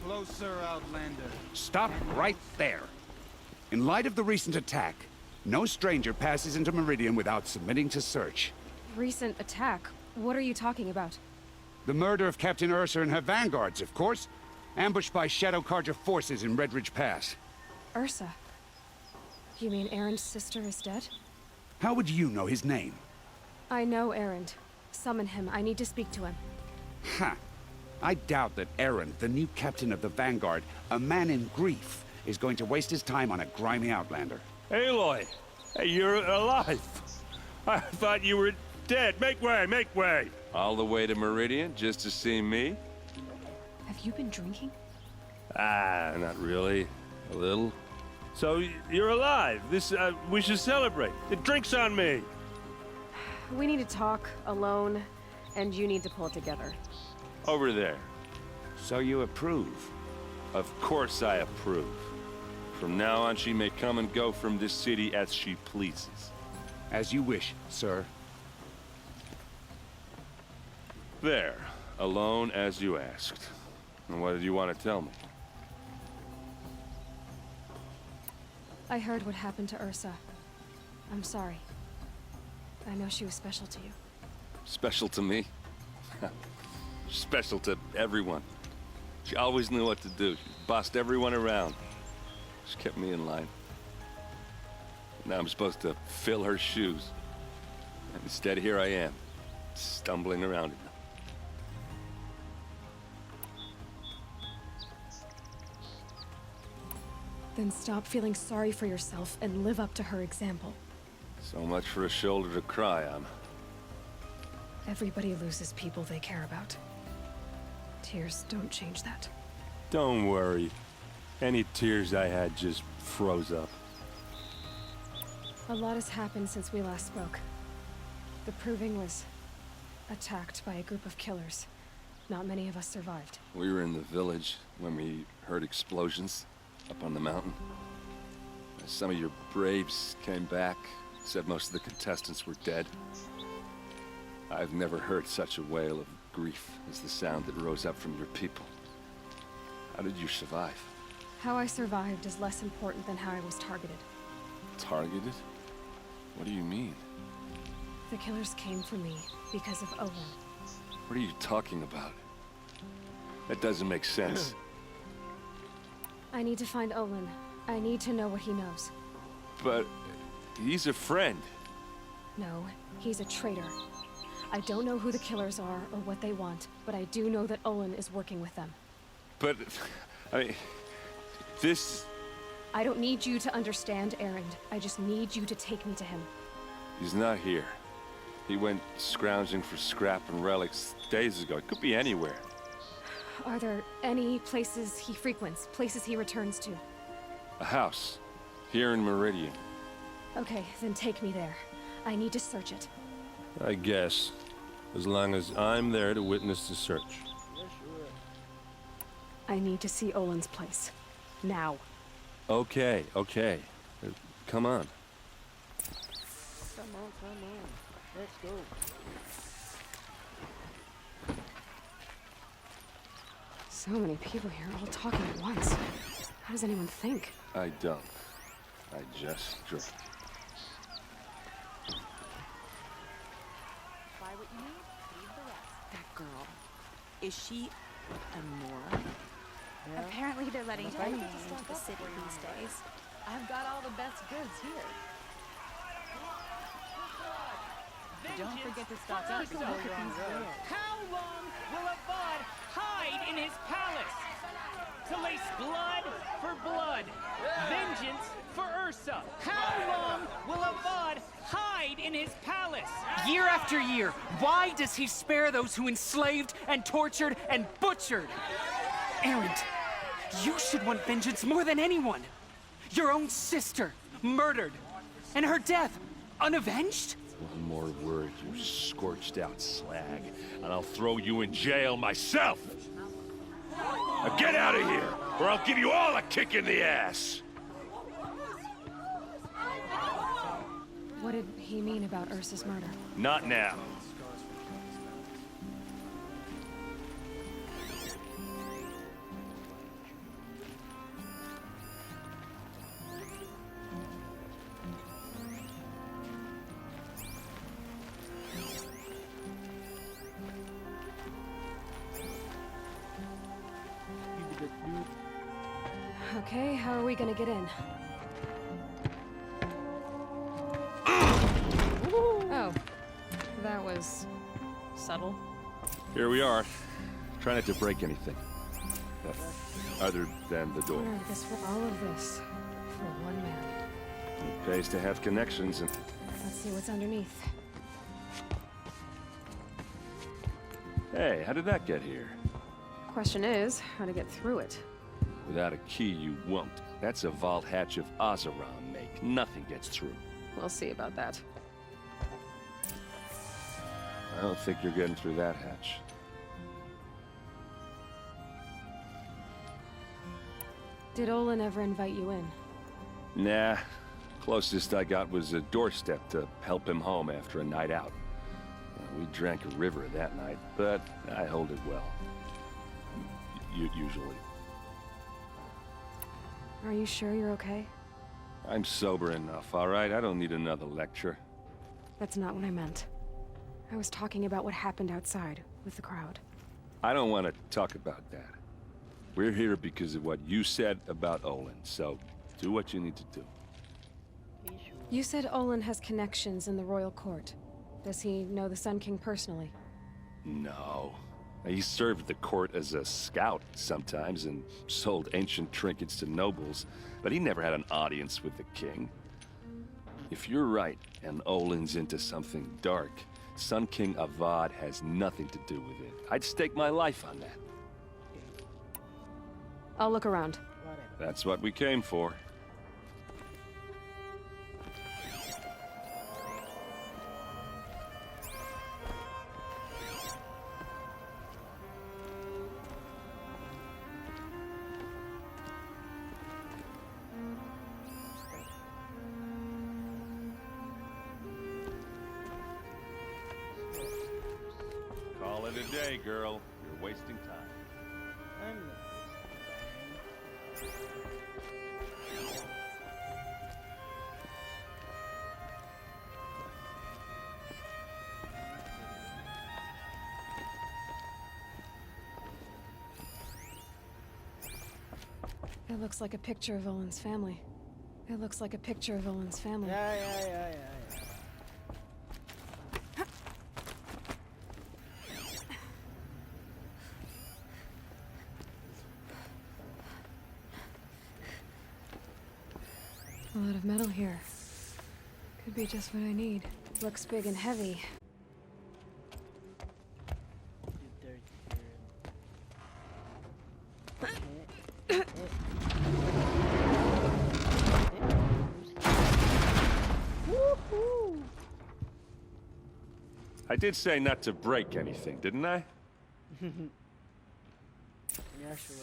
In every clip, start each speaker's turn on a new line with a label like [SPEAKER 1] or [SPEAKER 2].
[SPEAKER 1] Closer, Outlander.
[SPEAKER 2] Stop right there. In light of the recent attack, no stranger passes into Meridian without submitting to search.
[SPEAKER 3] Recent attack? What are you talking about?
[SPEAKER 2] The murder of Captain Ursa and her vanguards, of course. Ambushed by Shadow Carja forces in Red Ridge Pass.
[SPEAKER 3] Ursa? You mean Erend's sister is dead?
[SPEAKER 2] How would you know his name?
[SPEAKER 3] I know Erend. Summon him. I need to speak to him.
[SPEAKER 2] Ha! I doubt that Erend, the new captain of the Vanguard, a man in grief, is going to waste his time on a grimy outlander.
[SPEAKER 4] Aloy! Hey, you're alive! I thought you were dead. Make way, make way!
[SPEAKER 5] All the way to Meridian just to see me?
[SPEAKER 3] Have you been drinking?
[SPEAKER 4] Ah, not really. A little. So, you're alive. We should celebrate. The drink's on me!
[SPEAKER 3] We need to talk, alone, and you need to pull it together.
[SPEAKER 4] Over there.
[SPEAKER 2] So you approve?
[SPEAKER 4] Of course I approve. From now on, she may come and go from this city as she pleases.
[SPEAKER 2] As you wish, sir.
[SPEAKER 4] There. Alone as you asked. And what did you want to tell me?
[SPEAKER 3] I heard what happened to Ursa. I'm sorry. I know she was special to you.
[SPEAKER 4] Special to me? Special to everyone. She always knew what to do. She bossed everyone around. She kept me in line. Now I'm supposed to fill her shoes. And instead, here I am, stumbling around in them.
[SPEAKER 3] Then stop feeling sorry for yourself and live up to her example.
[SPEAKER 4] So much for a shoulder to cry on.
[SPEAKER 3] Everybody loses people they care about. Tears don't change that.
[SPEAKER 4] Don't worry. Any tears I had just froze up.
[SPEAKER 3] A lot has happened since we last spoke. The Proving was attacked by a group of killers. Not many of us survived.
[SPEAKER 4] We were in the village when we heard explosions up on the mountain. Some of your braves came back, said most of the contestants were dead. I've never heard such a wail of grief as the sound that rose up from your people. How did you survive?
[SPEAKER 3] How I survived is less important than how I was targeted.
[SPEAKER 4] Targeted? What do you mean?
[SPEAKER 3] The killers came for me because of Owen.
[SPEAKER 4] What are you talking about? That doesn't make sense.
[SPEAKER 3] I need to find Olin. I need to know what he knows.
[SPEAKER 4] But he's a friend.
[SPEAKER 3] No, he's a traitor. I don't know who the killers are or what they want, but I do know that Olin is working with them.
[SPEAKER 4] But, I mean, this...
[SPEAKER 3] I don't need you to understand, Erend. I just need you to take me to him.
[SPEAKER 4] He's not here. He went scrounging for scrap and relics days ago. It could be anywhere.
[SPEAKER 3] Are there any places he frequents, places he returns to?
[SPEAKER 4] A house. Here in Meridian.
[SPEAKER 3] Okay, then take me there. I need to search it.
[SPEAKER 4] I guess. As long as I'm there to witness the search.
[SPEAKER 3] I need to see Olin's place. Now.
[SPEAKER 4] Okay, okay. Come on.
[SPEAKER 1] Come on. Let's go.
[SPEAKER 3] So many people here, all talking at once. How does anyone think?
[SPEAKER 4] I don't. I just drink.
[SPEAKER 6] Buy what you need, leave the rest. That girl. Is she a moron?
[SPEAKER 1] Yeah.
[SPEAKER 6] Apparently they're letting
[SPEAKER 1] Okay.
[SPEAKER 6] anyone into the city these days.
[SPEAKER 1] I've got all the best goods here. Don't forget to stock up before you're on the road.
[SPEAKER 7] How long will a bud hide in his palace? To lace blood for blood, vengeance for Ursa. How long will a bud hide in his palace? Year after year, why does he spare those who enslaved and tortured and butchered? Erend, you should want vengeance more than anyone. Your own sister, murdered, and her death, unavenged?
[SPEAKER 4] One more word, you scorched out slag, and I'll throw you in jail myself! Now get out of here, or I'll give you all a kick in the ass!
[SPEAKER 3] What did he mean about Ursa's murder?
[SPEAKER 4] Not now.
[SPEAKER 3] Okay, how are we gonna get in? Oh, that was subtle.
[SPEAKER 4] Here we are. Try not to break anything. Other than the door.
[SPEAKER 3] Where I guess for all of this, for one man.
[SPEAKER 4] It pays to have connections and...
[SPEAKER 3] Let's see what's underneath.
[SPEAKER 4] Hey, how did that get here?
[SPEAKER 3] Question is, how to get through it.
[SPEAKER 4] Without a key, you won't. That's a vault hatch of Oseram make. Nothing gets through.
[SPEAKER 3] We'll see about that.
[SPEAKER 4] I don't think you're getting through that hatch.
[SPEAKER 3] Did Olin ever invite you in?
[SPEAKER 4] Nah. Closest I got was a doorstep to help him home after a night out. We drank a river that night, but I hold it well. Usually.
[SPEAKER 3] Are you sure you're okay?
[SPEAKER 4] I'm sober enough, all right? I don't need another lecture.
[SPEAKER 3] That's not what I meant. I was talking about what happened outside, with the crowd.
[SPEAKER 4] I don't want to talk about that. We're here because of what you said about Olin, so do what you need to do.
[SPEAKER 3] You said Olin has connections in the royal court. Does he know the Sun King personally?
[SPEAKER 4] No. He served the court as a scout sometimes and sold ancient trinkets to nobles, but he never had an audience with the king. If you're right, and Olin's into something dark, Sun King Avad has nothing to do with it. I'd stake my life on that.
[SPEAKER 3] I'll look around.
[SPEAKER 4] That's what we came for. Call it a day, girl. You're wasting time.
[SPEAKER 1] I'm not
[SPEAKER 3] It looks like a picture of Olin's family. It looks like a picture of Olin's family.
[SPEAKER 1] Yeah.
[SPEAKER 3] A lot of metal here. Could be just what I need. Looks big and heavy.
[SPEAKER 4] I did say not to break anything, didn't I?
[SPEAKER 1] Yeah, sure.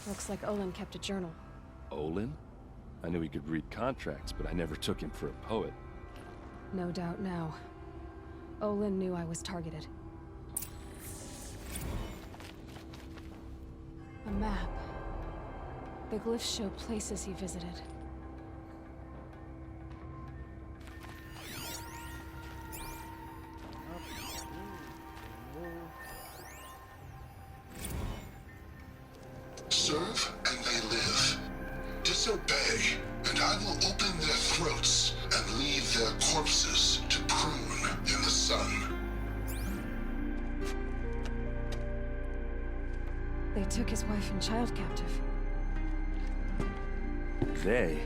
[SPEAKER 3] Looks like Olin kept a journal.
[SPEAKER 4] Olin? I knew he could read contracts, but I never took him for a poet.
[SPEAKER 3] No doubt now. Olin knew I was targeted. A map. The glyphs show places he visited.
[SPEAKER 8] Serve and they live. Disobey, and I will open their throats and leave their corpses to prune in the sun.
[SPEAKER 3] They took his wife and child captive.
[SPEAKER 4] They?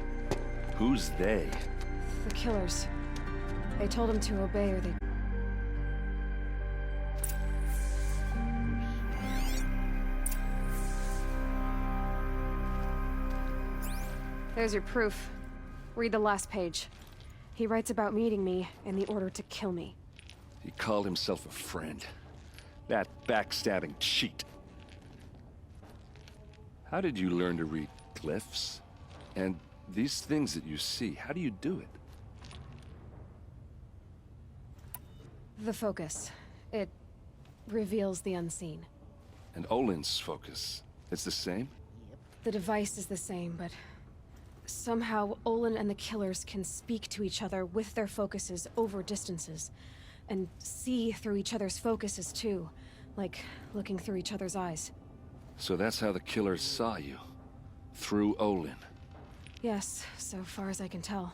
[SPEAKER 4] Who's they?
[SPEAKER 3] The killers. They told him to obey or they... There's your proof. Read the last page. He writes about meeting me and the order to kill me.
[SPEAKER 4] He called himself a friend. That backstabbing cheat. How did you learn to read glyphs? And these things that you see, how do you do it?
[SPEAKER 3] The focus. It reveals the unseen.
[SPEAKER 4] And Olin's focus, it's the same?
[SPEAKER 3] The device is the same, but somehow Olin and the killers can speak to each other with their focuses over distances. And see through each other's focuses too, like looking through each other's eyes.
[SPEAKER 4] So that's how the killers saw you? Through Olin?
[SPEAKER 3] Yes, so far as I can tell.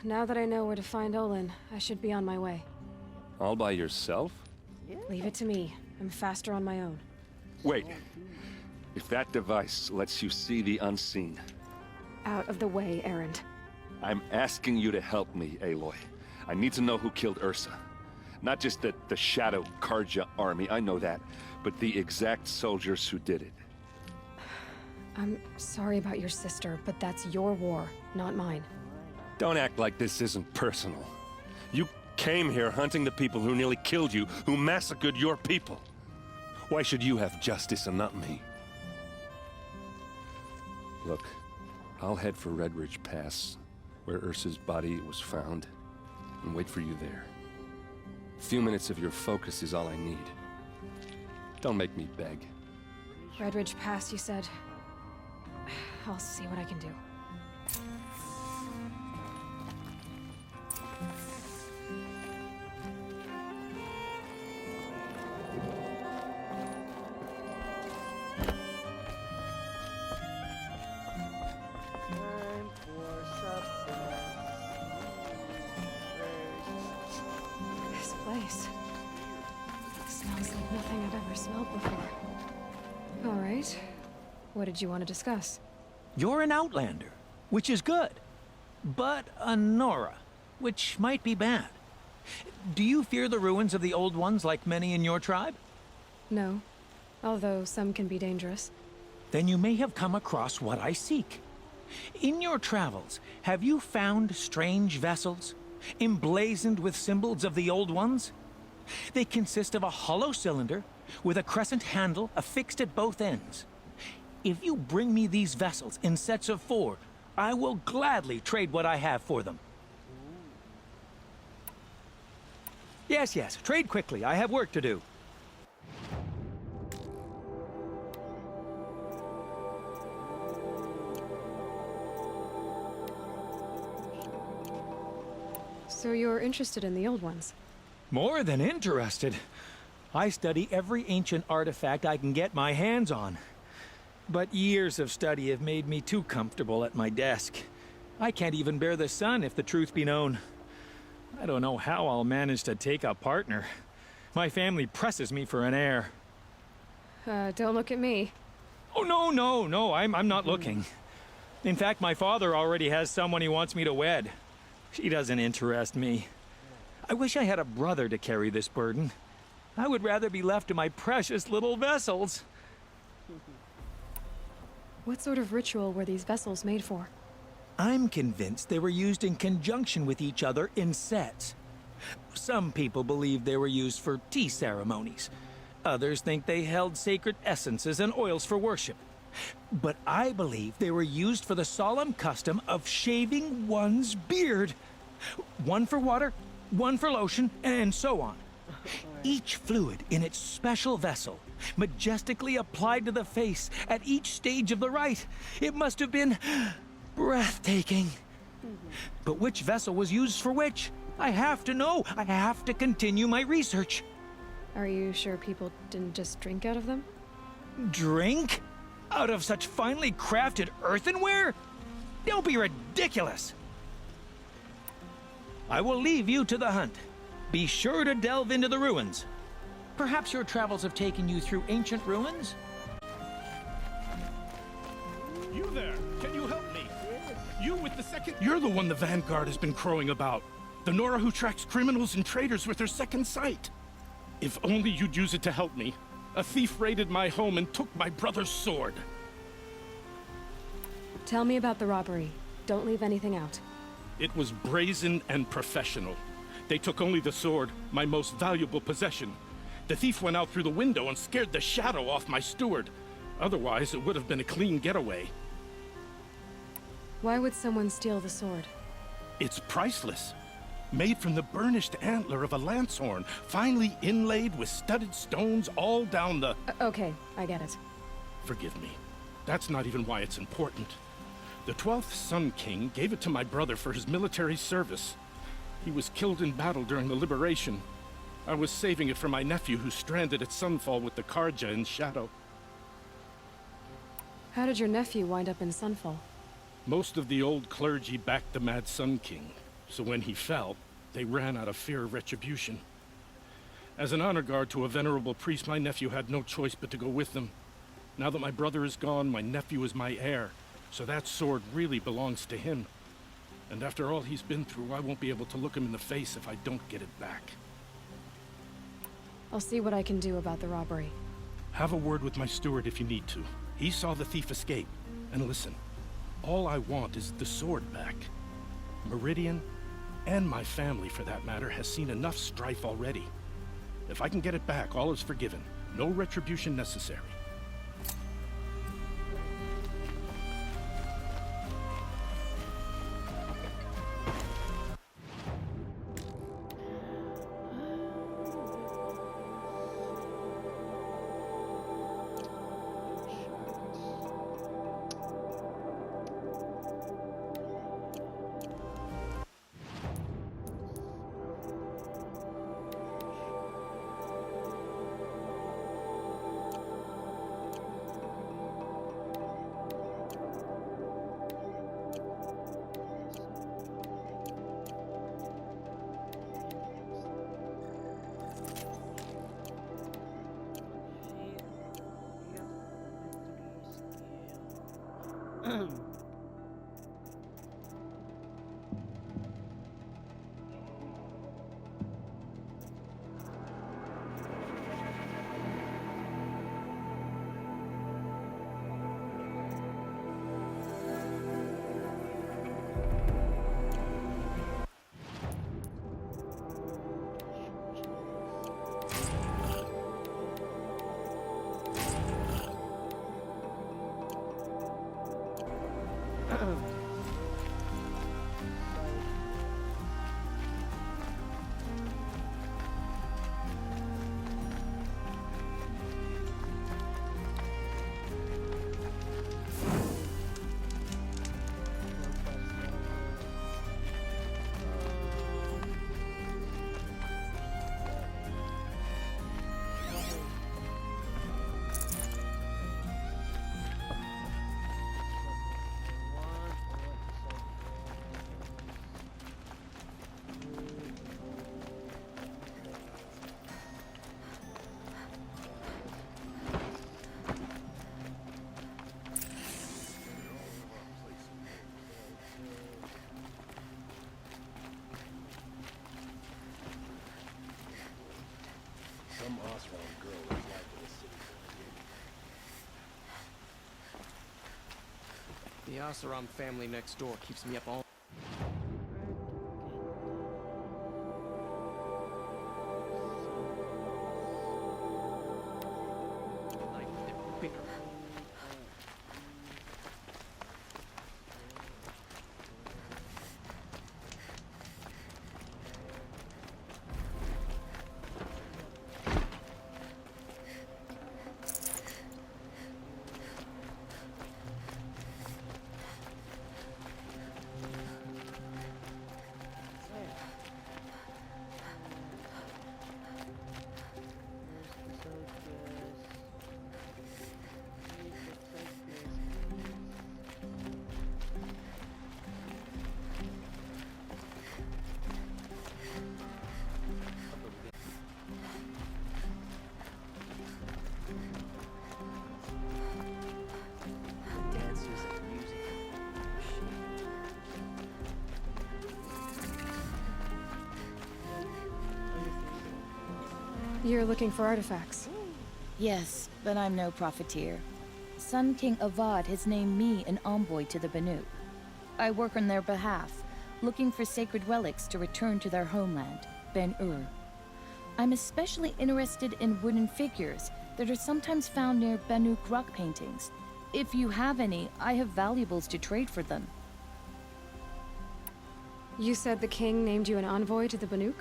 [SPEAKER 3] Now that I know where to find Olin, I should be on my way.
[SPEAKER 4] All by yourself?
[SPEAKER 3] Leave it to me. I'm faster on my own.
[SPEAKER 4] Wait. If that device lets you see the unseen...
[SPEAKER 3] Out of the way, Erend.
[SPEAKER 4] I'm asking you to help me, Aloy. I need to know who killed Ursa. Not just the Shadow Karja army, I know that, but the exact soldiers who did it.
[SPEAKER 3] I'm sorry about your sister, but that's your war, not mine.
[SPEAKER 4] Don't act like this isn't personal. You came here hunting the people who nearly killed you, who massacred your people. Why should you have justice and not me? Look, I'll head for Red Ridge Pass, where Ursa's body was found, and wait for you there. A few minutes of your focus is all I need. Don't make me beg.
[SPEAKER 3] Red Ridge Pass, you said? I'll see what I can do. This place smells like nothing I've ever smelled before. All right. What did you want to discuss?
[SPEAKER 9] You're an Outlander, which is good. But a Nora, which might be bad. Do you fear the ruins of the Old Ones like many in your tribe?
[SPEAKER 3] No. Although some can be dangerous.
[SPEAKER 9] Then you may have come across what I seek. In your travels, have you found strange vessels, emblazoned with symbols of the Old Ones? They consist of a hollow cylinder with a crescent handle affixed at both ends. If you bring me these vessels in sets of 4, I will gladly trade what I have for them. Yes, trade quickly. I have work to do.
[SPEAKER 3] So you're interested in the Old Ones?
[SPEAKER 9] More than interested. I study every ancient artifact I can get my hands on. But years of study have made me too comfortable at my desk. I can't even bear the sun, if the truth be known. I don't know how I'll manage to take a partner. My family presses me for an heir.
[SPEAKER 3] Don't look at me.
[SPEAKER 9] Oh, no, I'm not looking. In fact, my father already has someone he wants me to wed. She doesn't interest me. I wish I had a brother to carry this burden. I would rather be left to my precious little vessels.
[SPEAKER 3] What sort of ritual were these vessels made for?
[SPEAKER 9] I'm convinced they were used in conjunction with each other in sets. Some people believe they were used for tea ceremonies. Others think they held sacred essences and oils for worship. But I believe they were used for the solemn custom of shaving one's beard. One for water, one for lotion, and so on. Each fluid in its special vessel, majestically applied to the face at each stage of the rite. It must have been breathtaking. But which vessel was used for which? I have to know. I have to continue my research.
[SPEAKER 3] Are you sure people didn't just drink out of them?
[SPEAKER 9] Drink? Out of such finely crafted earthenware? Don't be ridiculous. I will leave you to the hunt. Be sure to delve into the ruins. Perhaps your travels have taken you through ancient ruins?
[SPEAKER 10] You there! Can you help me? You with the second... You're the one the Vanguard has been crowing about. The Nora who tracks criminals and traitors with her second sight. If only you'd use it to help me. A thief raided my home and took my brother's sword.
[SPEAKER 3] Tell me about the robbery. Don't leave anything out.
[SPEAKER 10] It was brazen and professional. They took only the sword, my most valuable possession. The thief went out through the window and scared the shadow off my steward. Otherwise, it would have been a clean getaway.
[SPEAKER 3] Why would someone steal the sword?
[SPEAKER 10] It's priceless. Made from the burnished antler of a lancehorn, finely inlaid with studded stones all down the...
[SPEAKER 3] Okay, I get it.
[SPEAKER 10] Forgive me. That's not even why it's important. The 12th Sun King gave it to my brother for his military service. He was killed in battle during the liberation. I was saving it for my nephew who's stranded at Sunfall with the Karja in Shadow.
[SPEAKER 3] How did your nephew wind up in Sunfall?
[SPEAKER 10] Most of the old clergy backed the Mad Sun King, so when he fell, they ran out of fear of retribution. As an honor guard to a venerable priest, my nephew had no choice but to go with them. Now that my brother is gone, my nephew is my heir, so that sword really belongs to him. And after all he's been through, I won't be able to look him in the face if I don't get it back.
[SPEAKER 3] I'll see what I can do about the robbery.
[SPEAKER 10] Have a word with my steward if you need to. He saw the thief escape. And listen, all I want is the sword back. Meridian, and my family for that matter, has seen enough strife already. If I can get it back, all is forgiven. No retribution necessary.
[SPEAKER 11] Some Osram girl is like in the city.
[SPEAKER 12] The Asaram family next door keeps me up all... night. They're bitter.
[SPEAKER 3] You're looking for artifacts.
[SPEAKER 13] Yes, but I'm no profiteer. Sun King Avad has named me an envoy to the Banu. I work on their behalf, looking for sacred relics to return to their homeland, Ben-Ur. I'm especially interested in wooden figures that are sometimes found near Banuk rock paintings. If you have any, I have valuables to trade for them.
[SPEAKER 3] You said the king named you an envoy to the Banuk?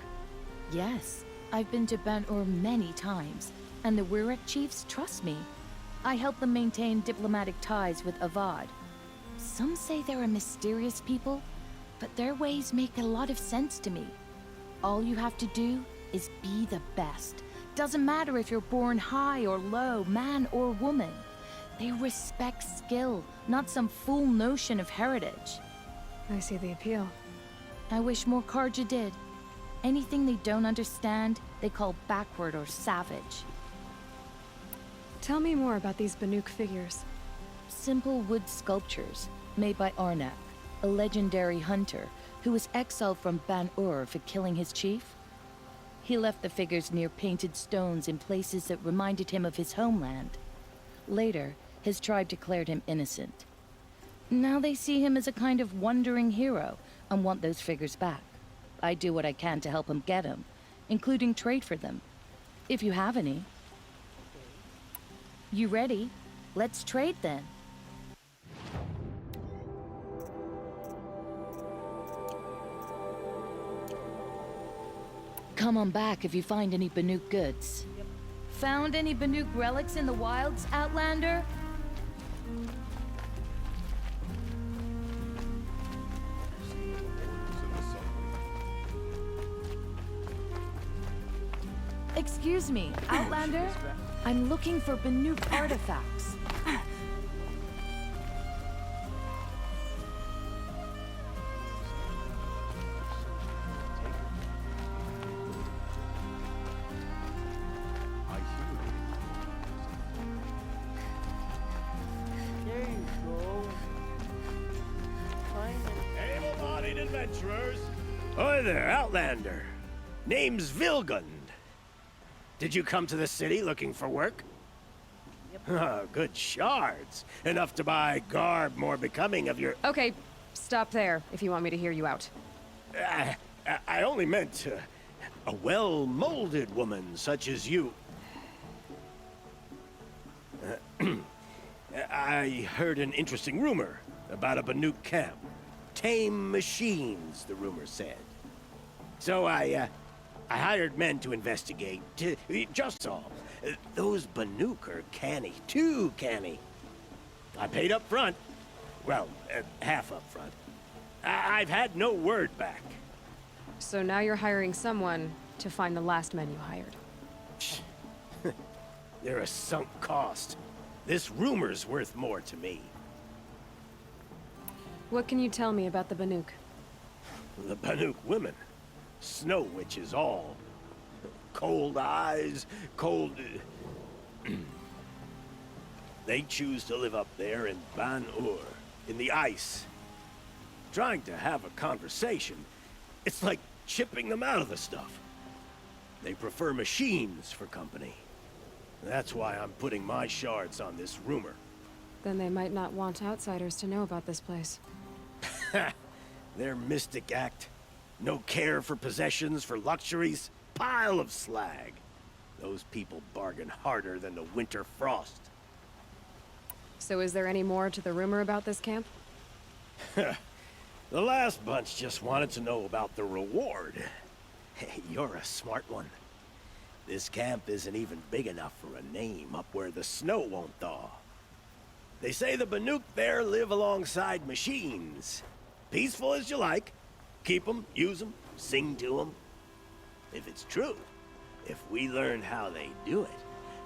[SPEAKER 13] Yes, I've been to Ban-Ur many times, and the Wirek chiefs trust me. I help them maintain diplomatic ties with Avad. Some say they're a mysterious people, but their ways make a lot of sense to me. All you have to do is be the best. Doesn't matter if you're born high or low, man or woman. They respect skill, not some fool notion of heritage.
[SPEAKER 3] I see the appeal.
[SPEAKER 13] I wish more Karja did. Anything they don't understand, they call backward or savage.
[SPEAKER 3] Tell me more about these Banuk figures.
[SPEAKER 13] Simple wood sculptures made by Arnak, a legendary hunter who was exiled from Ban-Ur for killing his chief. He left the figures near painted stones in places that reminded him of his homeland. Later, his tribe declared him innocent. Now they see him as a kind of wandering hero and want those figures back. I do what I can to help him get them, including trade for them, if you have any. You ready? Let's trade then. Come on back if you find any Banuk goods. Found any Banuk relics in the wilds, Outlander? Excuse me, Outlander? I'm looking for Banuk artifacts.
[SPEAKER 11] There you go. Able-bodied adventurers. Hi there, Outlander. Name's Vilgund. Did you come to the city looking for work? Yep. Oh, good shards. Enough to buy garb more becoming of your...
[SPEAKER 3] Okay, stop there if you want me to hear you out.
[SPEAKER 11] I only meant a well-molded woman such as you. I heard an interesting rumor about a Banuk camp. Tame machines, the rumor said. So I hired men to investigate, just all. Those Banuk are canny, too canny. I paid up front. Well, half up front. I've had no word back.
[SPEAKER 3] So now you're hiring someone to find the last men you hired.
[SPEAKER 11] They're a sunk cost. This rumor's worth more to me.
[SPEAKER 3] What can you tell me about the Banuk?
[SPEAKER 11] The Banuk women. Snow witches all. Cold eyes, cold... They choose to live up there in Ban-Ur, in the ice. Trying to have a conversation, it's like chipping them out of the stuff. They prefer machines for company. That's why I'm putting my shards on this rumor.
[SPEAKER 3] Then they might not want outsiders to know about this place.
[SPEAKER 11] Their mystic act. No care for possessions, for luxuries. Pile of slag. Those people bargain harder than the winter frost.
[SPEAKER 3] So is there any more to the rumor about this camp?
[SPEAKER 11] The last bunch just wanted to know about the reward. Hey, you're a smart one. This camp isn't even big enough for a name up where the snow won't thaw. They say the Banuk there live alongside machines. Peaceful as you like. Keep them, use them, sing to them. If it's true, if we learn how they do it,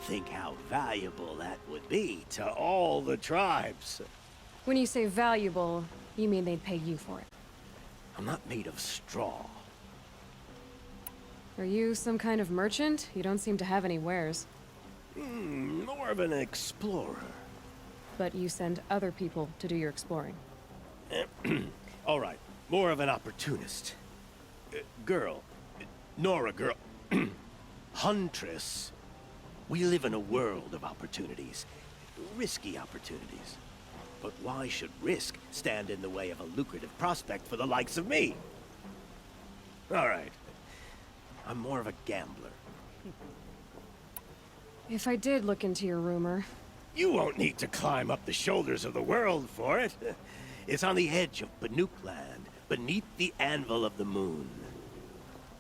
[SPEAKER 11] think how valuable that would be to all the tribes.
[SPEAKER 3] When you say valuable, you mean they'd pay you for it.
[SPEAKER 11] I'm not made of straw.
[SPEAKER 3] Are you some kind of merchant? You don't seem to have any wares.
[SPEAKER 11] More of an explorer.
[SPEAKER 3] But you send other people to do your exploring.
[SPEAKER 11] All right, more of an opportunist. Girl. Nora girl. Huntress. We live in a world of opportunities. Risky opportunities. But why should risk stand in the way of a lucrative prospect for the likes of me? All right. I'm more of a gambler.
[SPEAKER 3] If I did look into your rumor...
[SPEAKER 11] You won't need to climb up the shoulders of the world for it. It's on the edge of Banuk land, beneath the anvil of the moon.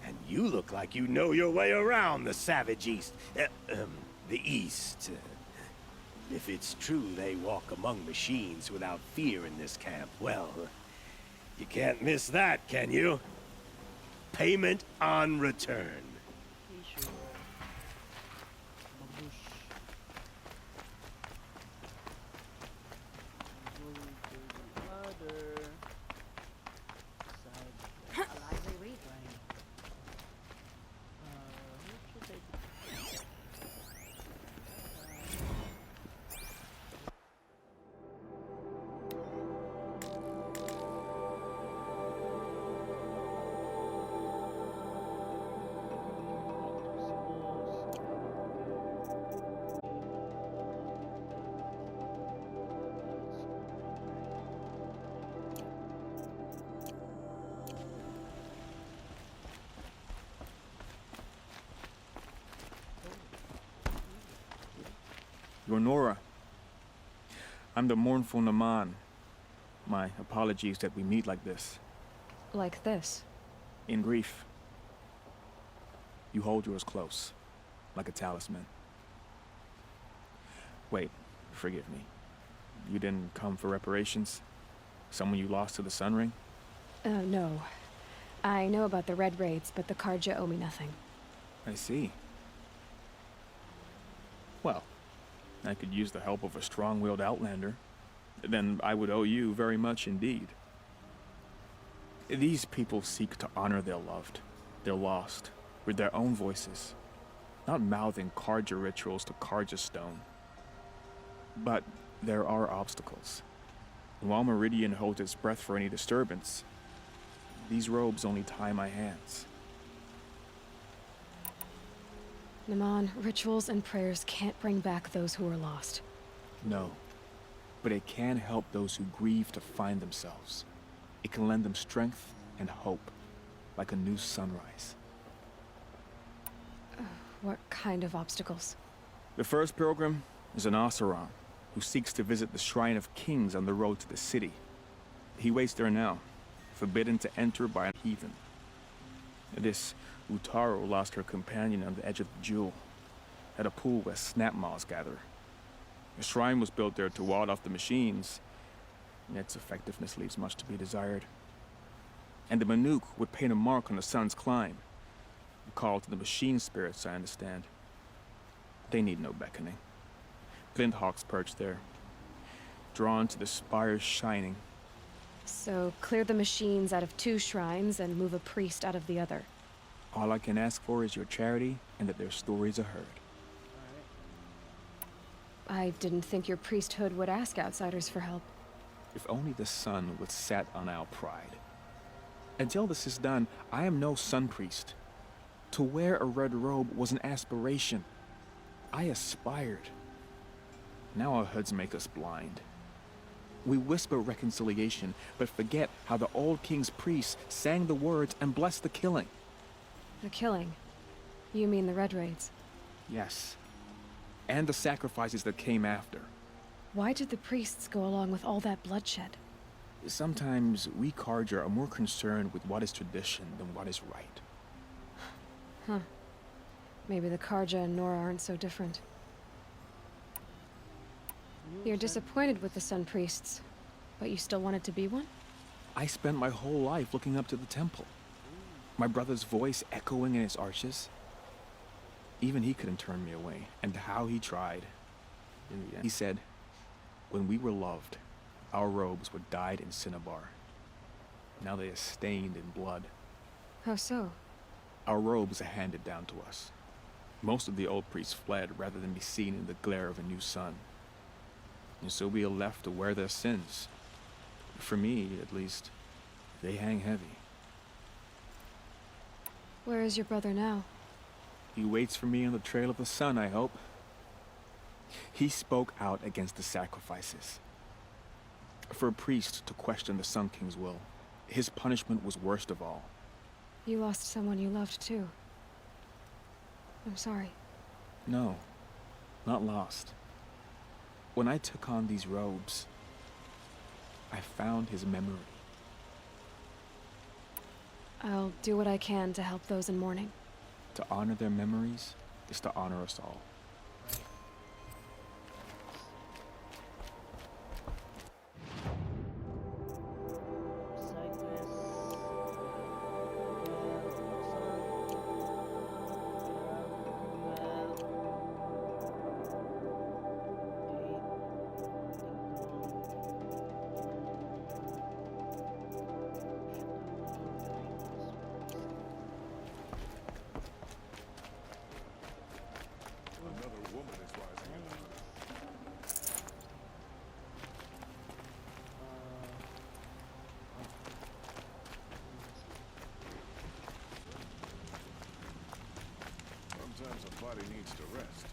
[SPEAKER 11] And you look like you know your way around the savage East. The East. If it's true they walk among machines without fear in this camp, well, you can't miss that, can you? Payment on return.
[SPEAKER 14] You're Nora. I'm the mournful Naman. My apologies that we meet like this.
[SPEAKER 3] Like this?
[SPEAKER 14] In grief. You hold yours close, like a talisman. Wait, forgive me. You didn't come for reparations? Someone you lost to the Sun Ring?
[SPEAKER 3] No. I know about the Red Raids, but the Karja owe me nothing.
[SPEAKER 14] I see. Well, I could use the help of a strong-willed outlander. Then I would owe you very much indeed. These people seek to honor their loved, their lost, with their own voices, not mouthing Karja rituals to Karja stone. But there are obstacles. And while Meridian holds its breath for any disturbance, these robes only tie my hands.
[SPEAKER 3] Naman, rituals and prayers can't bring back those who are lost.
[SPEAKER 14] No, but it can help those who grieve to find themselves. It can lend them strength and hope, like a new sunrise.
[SPEAKER 3] What kind of obstacles?
[SPEAKER 14] The first pilgrim is an Oseram, who seeks to visit the Shrine of Kings on the road to the city. He waits there now, forbidden to enter by a heathen. This Utaru lost her companion on the edge of the jewel, at a pool where snap moths gather. The shrine was built there to ward off the machines, and its effectiveness leaves much to be desired. And the Manuk would paint a mark on the sun's climb, a call to the machine spirits, I understand. They need no beckoning. Glint hawks perch there, drawn to the spires shining.
[SPEAKER 3] So, clear the machines out of 2 shrines and move a priest out of the other.
[SPEAKER 14] All I can ask for is your charity and that their stories are heard.
[SPEAKER 3] I didn't think your priesthood would ask outsiders for help.
[SPEAKER 14] If only the sun would set on our pride. Until this is done, I am no sun priest. To wear a red robe was an aspiration. I aspired. Now our hoods make us blind. We whisper reconciliation, but forget how the old king's priests sang the words and blessed the killing.
[SPEAKER 3] The killing? You mean the Red Raids?
[SPEAKER 14] Yes. And the sacrifices that came after.
[SPEAKER 3] Why did the priests go along with all that bloodshed?
[SPEAKER 14] Sometimes we Karja are more concerned with what is tradition than what is right.
[SPEAKER 3] Huh. Maybe the Karja and Nora aren't so different. You're disappointed with the Sun Priests, but you still wanted to be one?
[SPEAKER 14] I spent my whole life looking up to the temple. My brother's voice echoing in its arches. Even he couldn't turn me away, and how he tried. In the end, he said, when we were loved, our robes were dyed in cinnabar. Now they are stained in blood.
[SPEAKER 3] How so?
[SPEAKER 14] Our robes are handed down to us. Most of the old priests fled rather than be seen in the glare of a new sun. And so we are left to wear their sins. For me, at least, they hang heavy.
[SPEAKER 3] Where is your brother now?
[SPEAKER 14] He waits for me on the trail of the sun, I hope. He spoke out against the sacrifices. For a priest to question the Sun King's will, his punishment was worst of all.
[SPEAKER 3] You lost someone you loved, too. I'm sorry.
[SPEAKER 14] No, not lost. When I took on these robes, I found his memory.
[SPEAKER 3] I'll do what I can to help those in mourning.
[SPEAKER 14] To honor their memories is to honor us all.
[SPEAKER 15] Sometimes a body needs to rest.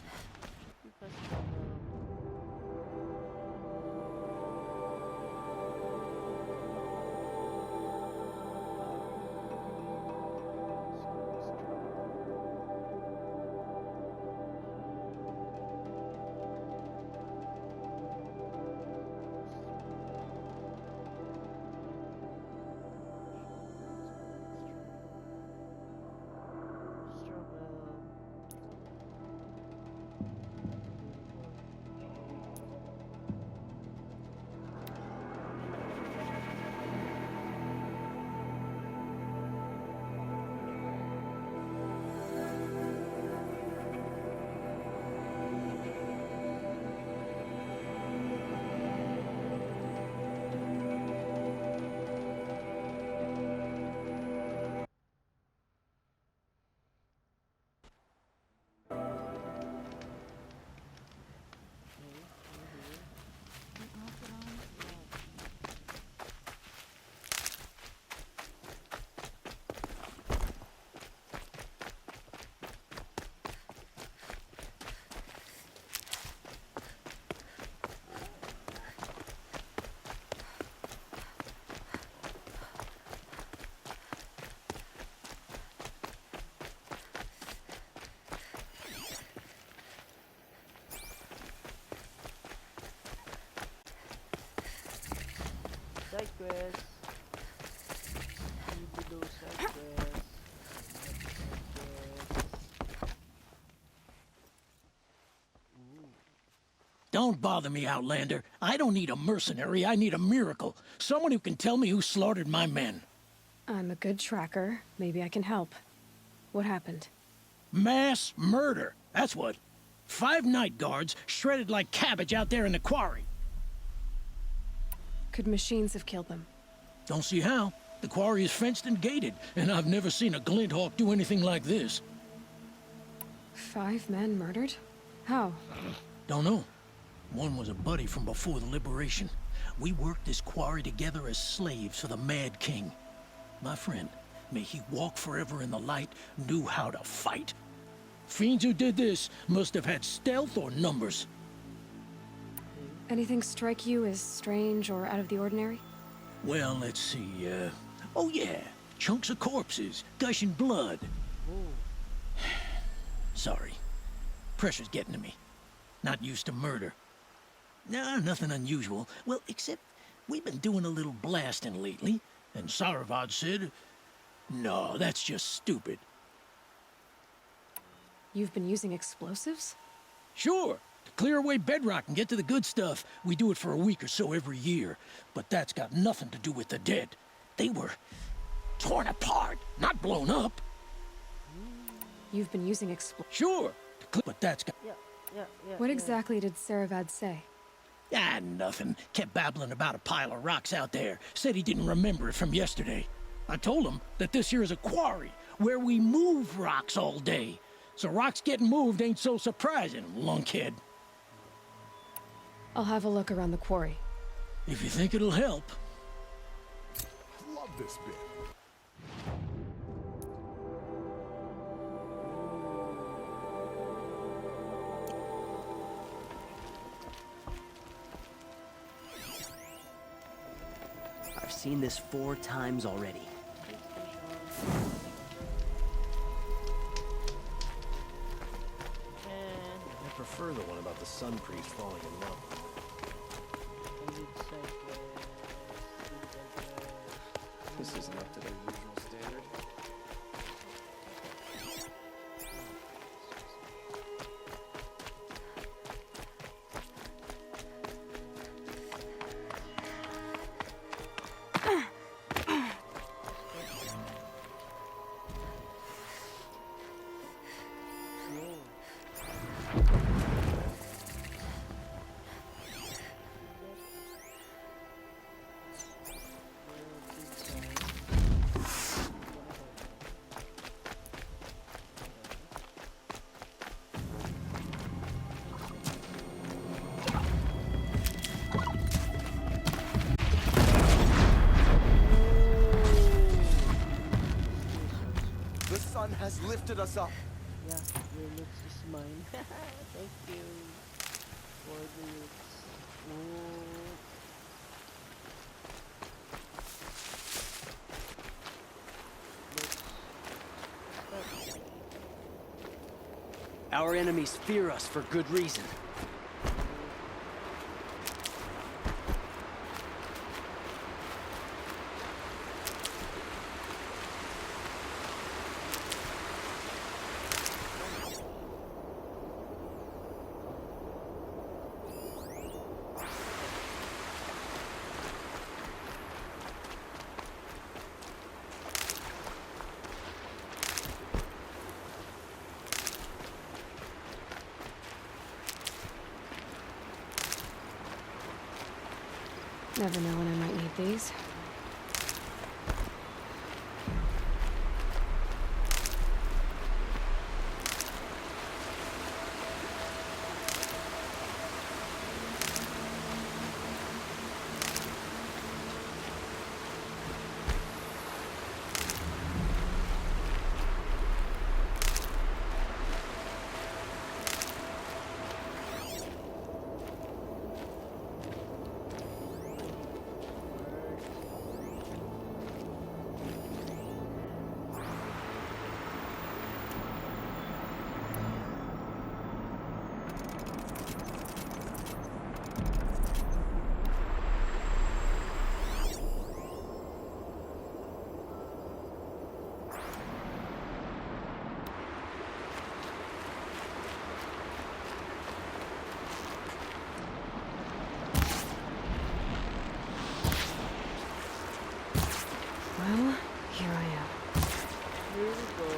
[SPEAKER 16] Side quest. Need to do side quest.
[SPEAKER 17] Don't bother me, Outlander. I don't need a mercenary, I need a miracle. Someone who can tell me who slaughtered my men.
[SPEAKER 3] I'm a good tracker. Maybe I can help. What happened?
[SPEAKER 17] Mass murder, that's what. 5 night guards shredded like cabbage out there in the quarry.
[SPEAKER 3] Could machines have killed them?
[SPEAKER 17] Don't see how. The quarry is fenced and gated, and I've never seen a Glinthawk do anything like this.
[SPEAKER 3] 5 men murdered? How?
[SPEAKER 17] Don't know. One was a buddy from before the liberation. We worked this quarry together as slaves for the Mad King. My friend, may he walk forever in the light, knew how to fight. Fiends who did this must have had stealth or numbers.
[SPEAKER 3] Anything strike you as strange or out of the ordinary?
[SPEAKER 17] Well, let's see, oh yeah, chunks of corpses, gushing blood. Sorry. Pressure's getting to me. Not used to murder. Nah, nothing unusual. Well, except we've been doing a little blasting lately, and Saravad said, no, that's just stupid.
[SPEAKER 3] You've been using explosives?
[SPEAKER 17] Sure. To clear away bedrock and get to the good stuff, we do it for a week or so every year. But that's got nothing to do with the dead. They were torn apart, not blown up.
[SPEAKER 3] You've been using explosives?
[SPEAKER 17] Sure. But that's got...
[SPEAKER 3] What exactly did Saravad say?
[SPEAKER 17] Ah, nothing. Kept babbling about a pile of rocks out there. Said he didn't remember it from yesterday. I told him that this here is a quarry, where we move rocks all day. So rocks getting moved ain't so surprising, lunkhead.
[SPEAKER 3] I'll have a look around the quarry.
[SPEAKER 17] If you think it'll help.
[SPEAKER 15] Love this bit.
[SPEAKER 16] I've seen this 4 times already.
[SPEAKER 11] I prefer the one about the Sun Priest falling in love.
[SPEAKER 12] This isn't up to their usual standard.
[SPEAKER 18] lifted us up.
[SPEAKER 19] Yeah, your looks is mine. Thank you for the looks.
[SPEAKER 16] Our enemies fear us for good reason.
[SPEAKER 3] Never know when I might need these. Well, here I am.
[SPEAKER 19] Here we go.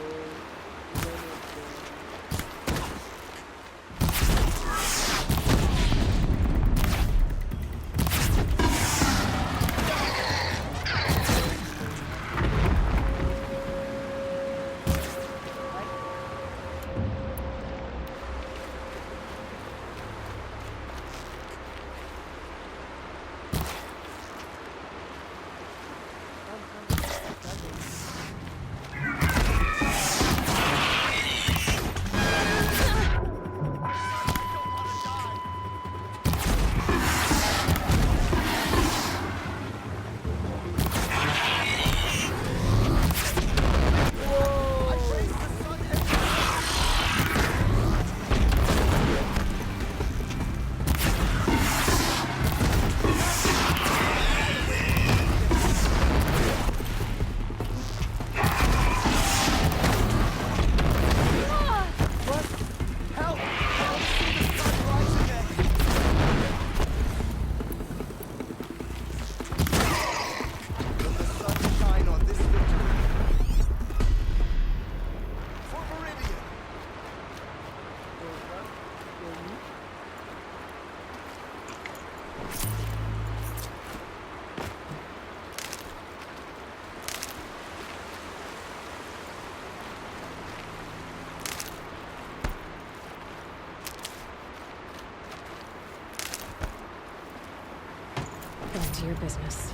[SPEAKER 3] Back to your business.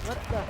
[SPEAKER 19] What the?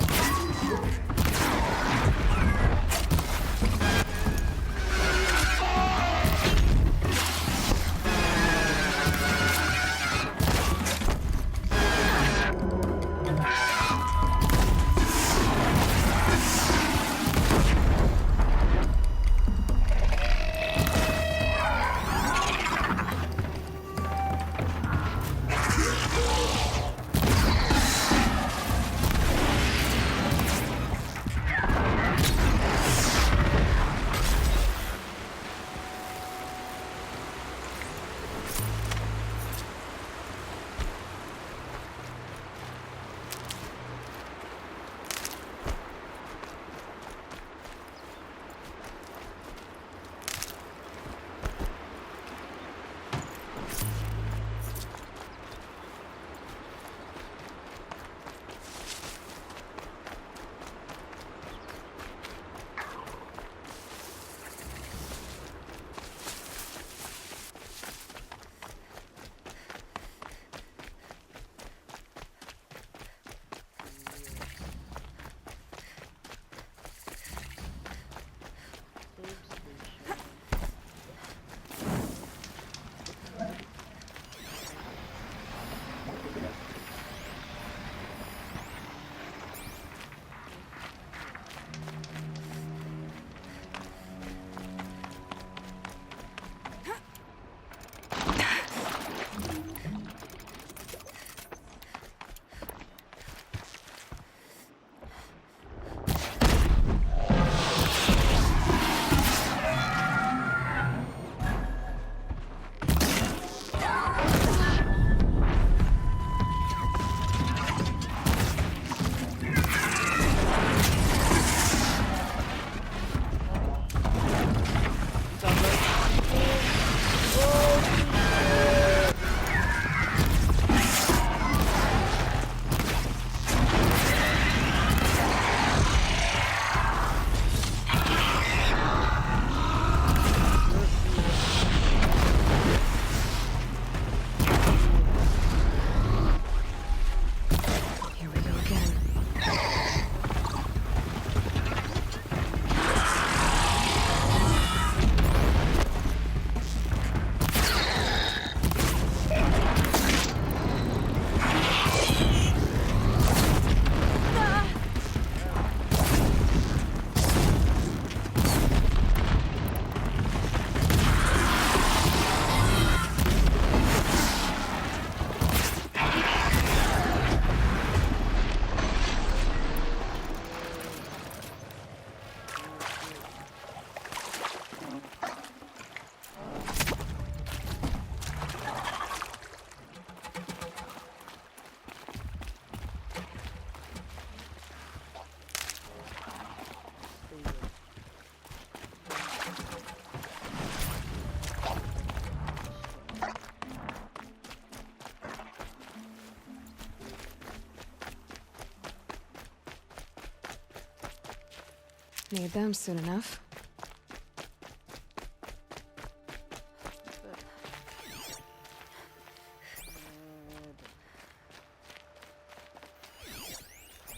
[SPEAKER 3] Need them soon enough.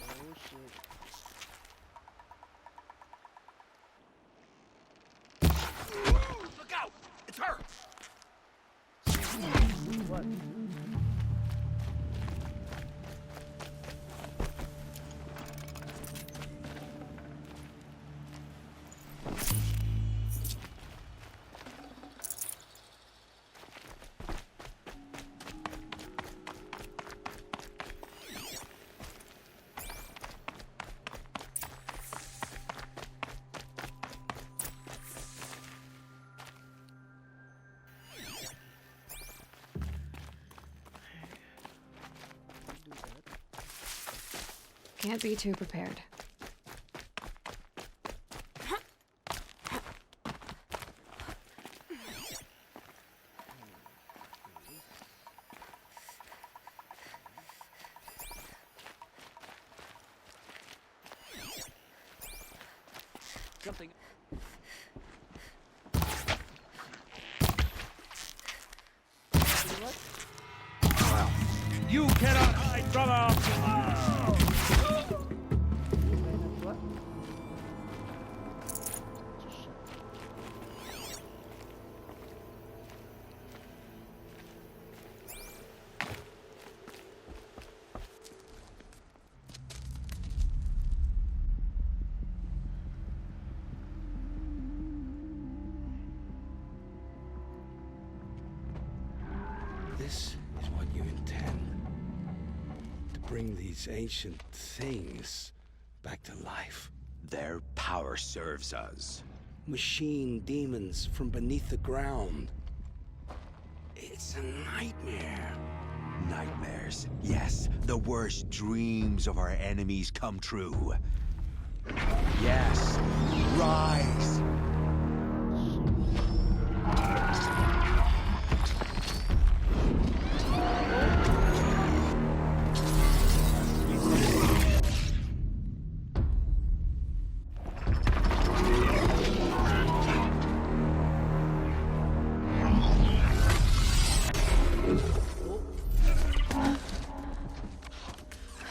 [SPEAKER 19] Oh shit.
[SPEAKER 11] Look out! It's her!
[SPEAKER 19] What?
[SPEAKER 3] Can't be too prepared.
[SPEAKER 12] Something.
[SPEAKER 11] You cannot hide from us!
[SPEAKER 19] What?
[SPEAKER 18] This is what you intend. To bring these ancient things back to life.
[SPEAKER 20] Their power serves us.
[SPEAKER 18] Machine demons from beneath the ground. It's a nightmare.
[SPEAKER 20] Nightmares. Yes, the worst dreams of our enemies come true. Yes, rise!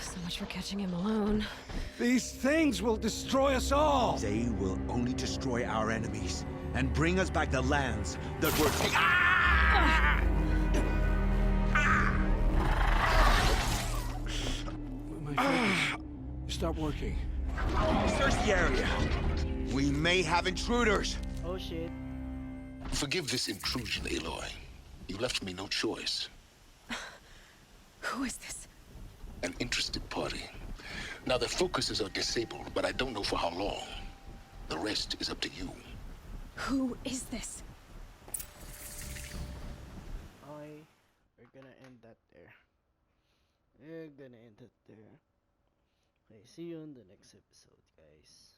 [SPEAKER 3] So much for catching him alone.
[SPEAKER 18] These things will destroy us all!
[SPEAKER 20] They will only destroy our enemies and bring us back the lands that were
[SPEAKER 18] My focus. Stop working.
[SPEAKER 20] Search the area. We may have intruders.
[SPEAKER 19] Oh shit.
[SPEAKER 8] Forgive this intrusion, Aloy. You left me no choice.
[SPEAKER 3] Who is this?
[SPEAKER 8] An interested party. Now, their focuses are disabled, but I don't know for how long. The rest is up to you.
[SPEAKER 3] Who is this?
[SPEAKER 19] We're gonna end that there. We're gonna end it there. Okay, see you in the next episode, guys.